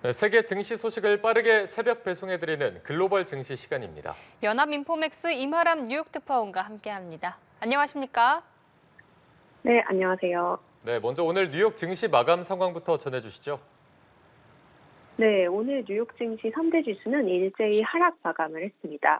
네, 세계 증시 소식을 빠르게 새벽 배송해드리는 글로벌 증시 시간입니다. 연합인포맥스 임하람 뉴욕 특파원과 함께합니다. 안녕하십니까? 네, 안녕하세요. 네, 먼저 오늘 뉴욕 증시 마감 상황부터 전해주시죠. 네, 오늘 뉴욕 증시 3대 지수는 일제히 하락 마감을 했습니다.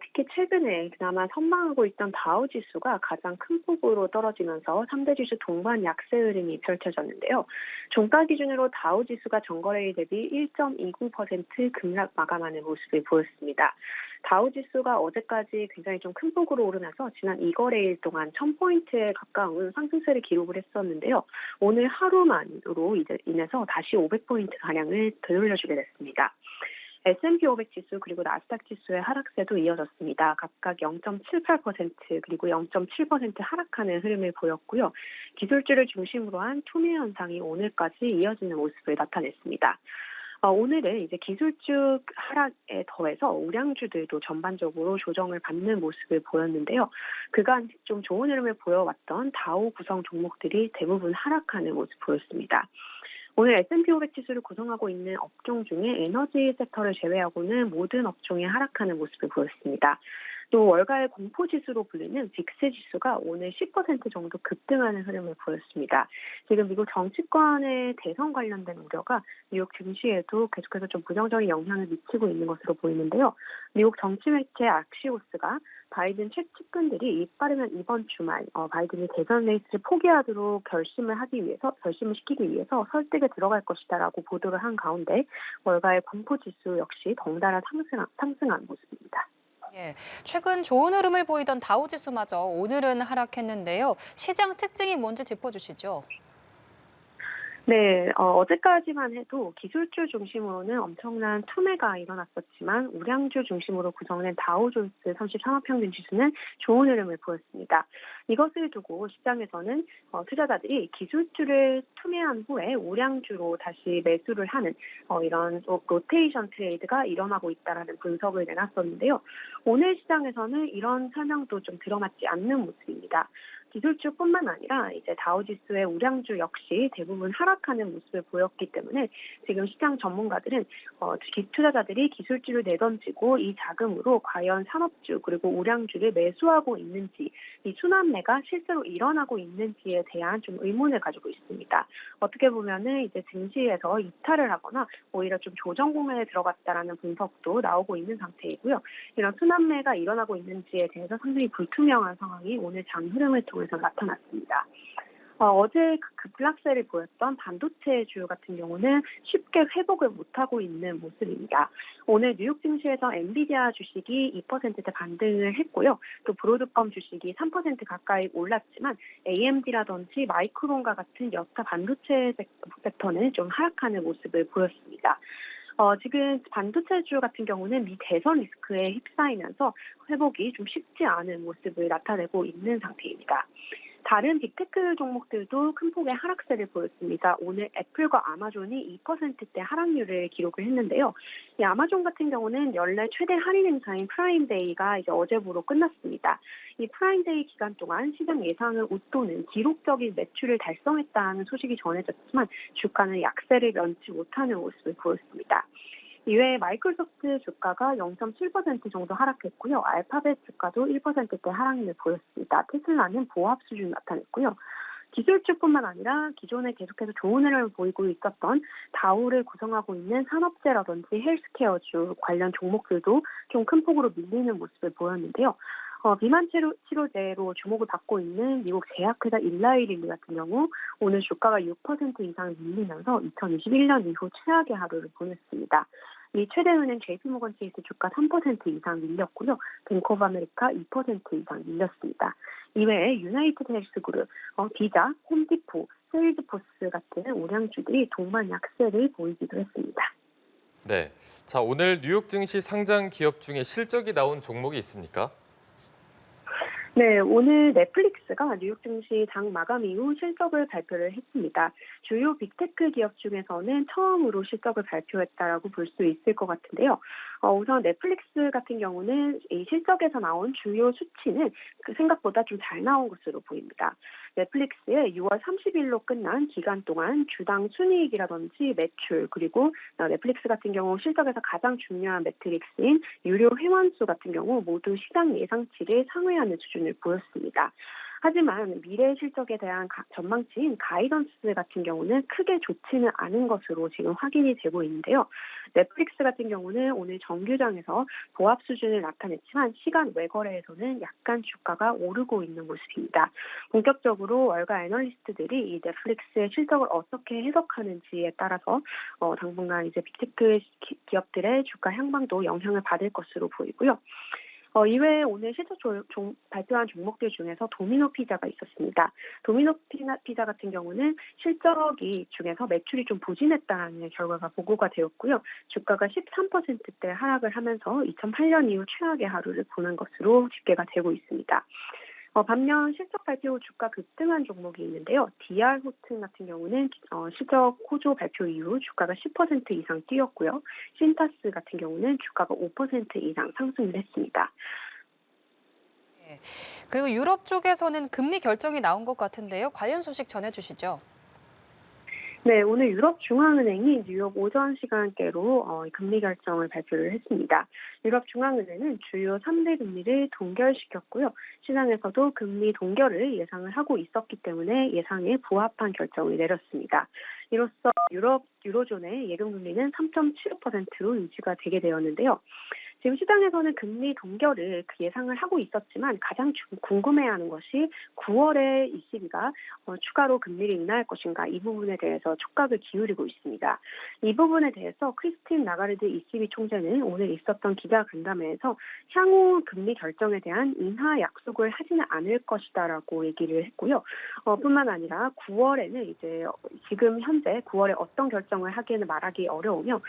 특히 최근에 그나마 선방하고 있던 다우 지수가 가장 큰 폭으로 떨어지면서 3대 지수 동반 약세 흐름이 펼쳐졌는데요. 종가 기준으로 다우 지수가 전거래일 대비 1.29% 급락 마감하는 모습을 보였습니다. 다우 지수가 어제까지 굉장히 좀 큰 폭으로 오르면서 지난 2거래일 동안 1000포인트에 가까운 상승세를 기록을 했었는데요. 오늘 하루만으로 인해서 다시 500포인트 가량을 되돌려주게 됐습니다. S&P 500 지수 그리고 나스닥 지수의 하락세도 이어졌습니다. 각각 0.78% 그리고 0.7% 하락하는 흐름을 보였고요. 기술주를 중심으로 한 투매 현상이 오늘까지 이어지는 모습을 나타냈습니다. 오늘은 이제 기술주 하락에 더해서 우량주들도 전반적으로 조정을 받는 모습을 보였는데요. 그간 좀 좋은 흐름을 보여왔던 다우 구성 종목들이 대부분 하락하는 모습 보였습니다. 오늘 S&P 500 지수를 구성하고 있는 업종 중에 에너지 섹터를 제외하고는 모든 업종이 하락하는 모습을 보였습니다. 또 월가의 공포지수로 불리는 빅스 지수가 오늘 10% 정도 급등하는 흐름을 보였습니다. 지금 미국 정치권의 대선 관련된 우려가 뉴욕 증시에도 계속해서 좀 부정적인 영향을 미치고 있는 것으로 보이는데요. 미국 정치 매체 악시오스가 바이든 측근들이 빠르면 이번 주말 바이든이 대선 레이스를 포기하도록 결심을 시키기 위해서 설득에 들어갈 것이다라고 보도를 한 가운데 월가의 공포지수 역시 덩달아 상승한 모습입니다. 예, 최근 좋은 흐름을 보이던 다우지수마저 오늘은 하락했는데요. 시장 특징이 뭔지 짚어주시죠. 네, 어제까지만 해도 기술주 중심으로는 엄청난 투매가 일어났었지만 우량주 중심으로 구성된 다우존스 30산업평균 지수는 좋은 흐름을 보였습니다. 이것을 두고 시장에서는 투자자들이 기술주를 투매한 후에 우량주로 다시 매수를 하는 이런 로테이션 트레이드가 일어나고 있다라는 분석을 내놨었는데요. 오늘 시장에서는 이런 설명도 좀 들어맞지 않는 모습입니다. 기술주뿐만 아니라 이제 다우지수의 우량주 역시 대부분 하락하는 모습을 보였기 때문에 지금 시장 전문가들은 투자자들이 기술주를 내던지고 이 자금으로 과연 산업주 그리고 우량주를 매수하고 있는지 이 순환매가 실제로 일어나고 있는지에 대한 좀 의문을 가지고 있습니다. 어떻게 보면은 이제 증시에서 이탈을 하거나 오히려 좀 조정 국면에 들어갔다라는 분석도 나오고 있는 상태이고요. 이런 순환매가 일어나고 있는지에 대해서 상당히 불투명한 상황이 오늘 장 흐름을 통해서 나타났습니다. 어제 급락세를 보였던 반도체주 같은 경우는 쉽게 회복을 못하고 있는 모습입니다. 오늘 뉴욕 증시에서 엔비디아 주식이 2%대 반등을 했고요. 또 브로드컴 주식이 3% 가까이 올랐지만 AMD라든지 마이크론과 같은 여타 반도체 섹터는 좀 하락하는 모습을 보였습니다. 지금 반도체주 같은 경우는 미 대선 리스크에 휩싸이면서 회복이 좀 쉽지 않은 모습을 나타내고 있는 상태입니다. 다른 빅테크 종목들도 큰 폭의 하락세를 보였습니다. 오늘 애플과 아마존이 2%대 하락률을 기록을 했는데요. 이 아마존 같은 경우는 연례 최대 할인 행사인 프라임데이가 이제 어제부로 끝났습니다. 이 프라임데이 기간 동안 시장 예상을 웃도는 기록적인 매출을 달성했다는 소식이 전해졌지만 주가는 약세를 면치 못하는 모습을 보였습니다. 이외에 마이크로소프트 주가가 0.7% 정도 하락했고요. 알파벳 주가도 1%대 하락률을 보였습니다. 테슬라는 보합 수준 나타냈고요. 기술주뿐만 아니라 기존에 계속해서 좋은 흐름을 보이고 있었던 다우를 구성하고 있는 산업재라든지 헬스케어주 관련 종목들도 좀 큰 폭으로 밀리는 모습을 보였는데요. 비만 치료제로 주목을 받고 있는 미국 제약회사 일라이릴리 같은 경우 오늘 주가가 6% 이상 밀리면서 2021년 이후 최악의 하루를 보냈습니다. 이 최대은행 JP모건 체이스 주가 3% 이상 밀렸고요. 뱅크 오브 아메리카 2% 이상 밀렸습니다. 이외에 유나이티드 헬스그룹, 비자, 홈디포, 세일즈포스 같은 우량주들이 동반 약세를 보이기도 했습니다. 네, 자 오늘 뉴욕 증시 상장 기업 중에 실적이 나온 종목이 있습니까? 네, 오늘 넷플릭스가 뉴욕 증시 장 마감 이후 실적을 발표를 했습니다. 주요 빅테크 기업 중에서는 처음으로 실적을 발표했다라고 볼 수 있을 것 같은데요. 우선 넷플릭스 같은 경우는 이 실적에서 나온 주요 수치는 생각보다 좀 잘 나온 것으로 보입니다. 넷플릭스의 6월 30일로 끝난 기간 동안 주당 순이익이라든지 매출, 그리고 넷플릭스 같은 경우 실적에서 가장 중요한 매트릭스인 유료 회원수 같은 경우 모두 시장 예상치를 상회하는 수준을 보였습니다. 하지만 미래 실적에 대한 전망치인 가이던스 같은 경우는 크게 좋지는 않은 것으로 지금 확인이 되고 있는데요. 넷플릭스 같은 경우는 오늘 정규장에서 보합 수준을 나타냈지만 시간 외거래에서는 약간 주가가 오르고 있는 모습입니다. 본격적으로 월가 애널리스트들이 이 넷플릭스의 실적을 어떻게 해석하는지에 따라서 당분간 이제 빅테크 기업들의 주가 향방도 영향을 받을 것으로 보이고요. 이외에 오늘 실적 발표한 종목들 중에서 도미노 피자가 있었습니다. 도미노 피자 같은 경우는 실적이 중에서 매출이 좀 부진했다는 결과가 보고가 되었고요. 주가가 13%대 하락을 하면서 2008년 이후 최악의 하루를 보낸 것으로 집계가 되고 있습니다. 반면 실적 발표 후 주가 급등한 종목이 있는데요. DR 호튼 같은 경우는 실적 호조 발표 이후 주가가 10% 이상 뛰었고요. 신타스 같은 경우는 주가가 5% 이상 상승을 했습니다. 네. 그리고 유럽 쪽에서는 금리 결정이 나온 것 같은데요. 관련 소식 전해주시죠. 네, 오늘 유럽중앙은행이 뉴욕 오전 시간대로 금리 결정을 발표를 했습니다. 유럽중앙은행은 주요 3대 금리를 동결시켰고요. 시장에서도 금리 동결을 예상을 하고 있었기 때문에 예상에 부합한 결정을 내렸습니다. 이로써 유로존의 예금금리는 3.75%로 유지가 되게 되었는데요. 지금 시장에서는 금리 동결을 예상을 하고 있었지만 가장 궁금해하는 것이 9월에 ECB가 추가로 금리를 인하할 것인가, 이 부분에 대해서 촉각을 기울이고 있습니다. 이 부분에 대해서 크리스틴 라가르드 ECB 총재는 오늘 있었던 기자간담회에서 향후 금리 결정에 대한 인하 약속을 하지는 않을 것이다라고 얘기를 했고요. 뿐만 아니라 9월에는 이제 지금 현재 9월에 어떤 결정을 하기에는 말하기 어려우며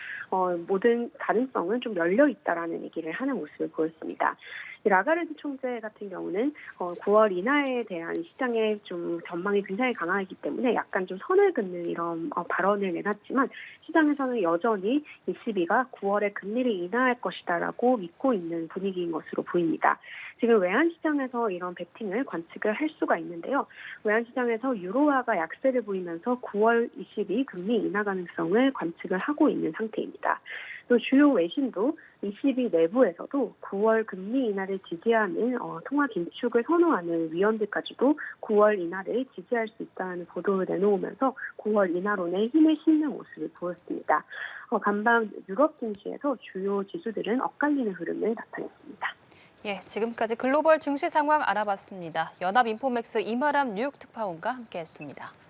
모든 가능성은 좀 열려 있다라는 얘기를 하는 모습을 보였습니다. 라가르드 총재 같은 경우는 9월 인하에 대한 시장의 좀 전망이 굉장히 강하기 때문에 약간 좀 선을 긋는 이런 발언을 내놨지만 시장에서는 여전히 ECB가 9월에 금리를 인하할 것이다라고 믿고 있는 분위기인 것으로 보입니다. 지금 외환시장에서 이런 베팅을 관측을 할 수가 있는데요. 외환시장에서 유로화가 약세를 보이면서 9월 ECB 금리 인하 가능성을 관측을 하고 있는 상태입니다. 또 주요 외신도 ECB 내부에서도 9월 금리 인하를 지지하는 통화 긴축을 선호하는 위원들까지도 9월 인하를 지지할 수 있다는 보도를 내놓으면서 9월 인하론에 힘을 싣는 모습을 보였습니다. 간밤 유럽 증시에서 주요 지수들은 엇갈리는 흐름을 나타냈습니다. 예, 지금까지 글로벌 증시 상황 알아봤습니다. 연합인포맥스 이마람 뉴욕 특파원과 함께했습니다.